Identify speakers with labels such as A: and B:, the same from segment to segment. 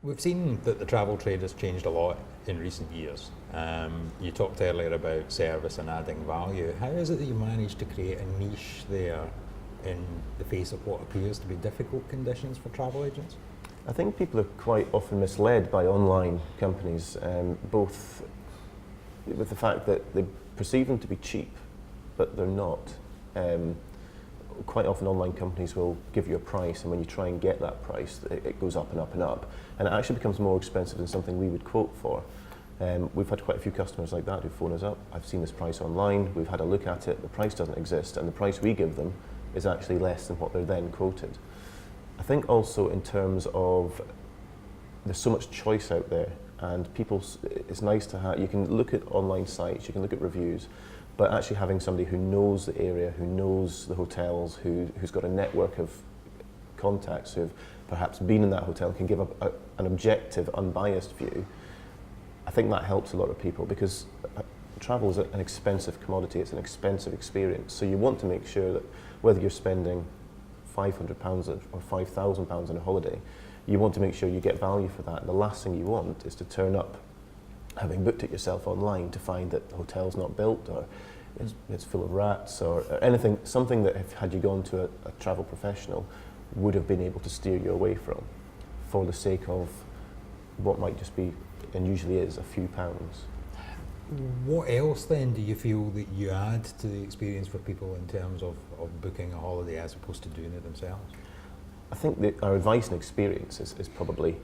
A: We've seen that the travel trade has changed a lot in recent years. You talked earlier about service and adding value. How is it that you managed to create a niche there in the face of what appears to be difficult conditions for travel agents?
B: I think people are quite often misled by online companies, both with the fact that they perceive them to be cheap, but they're not. Quite often online companies will give you a price, and when you try and get that price, it goes up and up and up, and it actually becomes more expensive than something we would quote for. We've had quite a few customers like that who phone us up. I've seen this price online, we've had a look at it, the price doesn't exist, and the price we give them is actually less than what they're then quoted. I think also in terms of there's so much choice out there, and it's nice to have, you can look at online sites, you can look at reviews, but actually having somebody who knows the area, who knows the hotels, who's got a network of contacts who've perhaps been in that hotel, can give an objective, unbiased view. I think that helps a lot of people, because travel is an expensive commodity, it's an expensive experience, so you want to make sure that whether you're spending £500 or £5,000 on a holiday, you want to make sure you get value for that. And the last thing you want is to turn up, having booked it yourself online, to find that the hotel's not built, or it's full of rats, or anything, something that had you gone to a travel professional would have been able to steer you away from, for the sake of what might just be, and usually is, a few pounds.
A: What else then do you feel that you add to the experience for people in terms of booking a holiday as opposed to doing it themselves?
B: I think that our advice and experience is probably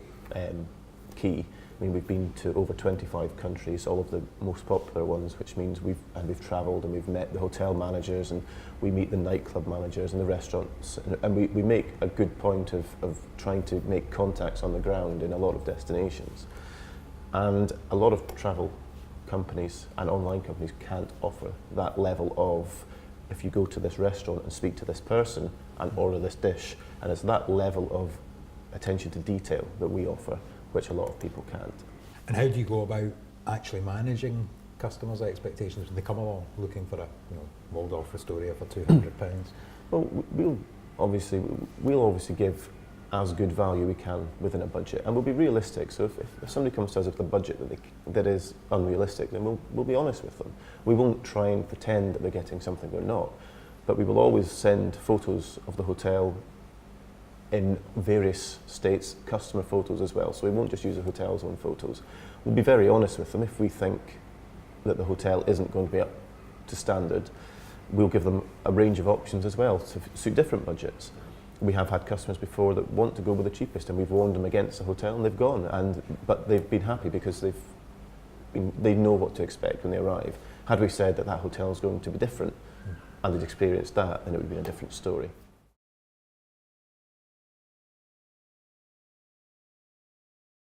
B: key. I mean, we've been to over 25 countries, all of the most popular ones, which means we've travelled and we've met the hotel managers, and we meet the nightclub managers and the restaurants, and we make a good point of trying to make contacts on the ground in a lot of destinations. And a lot of travel companies and online companies can't offer that level of, if you go to this restaurant and speak to this person and order this dish, and it's that level of attention to detail that we offer, which a lot of people can't.
A: And how do you go about actually managing customers' expectations when they come along looking for a Waldorf Astoria for £200?
B: Well, we'll obviously give as good value we can within a budget, and we'll be realistic. So if somebody comes to us with a budget that is unrealistic, then we'll be honest with them. We won't try and pretend that they're getting something they're not, but we will always send photos of the hotel in various states, customer photos as well, so we won't just use the hotel's own photos. We'll be very honest with them. If we think that the hotel isn't going to be up to standard, we'll give them a range of options as well to suit different budgets. We have had customers before that want to go with the cheapest, and we've warned them against the hotel and they've gone, but they've been happy because they know what to expect when they arrive. Had we said that hotel is going to be different and they'd experienced that, then it would be a different story.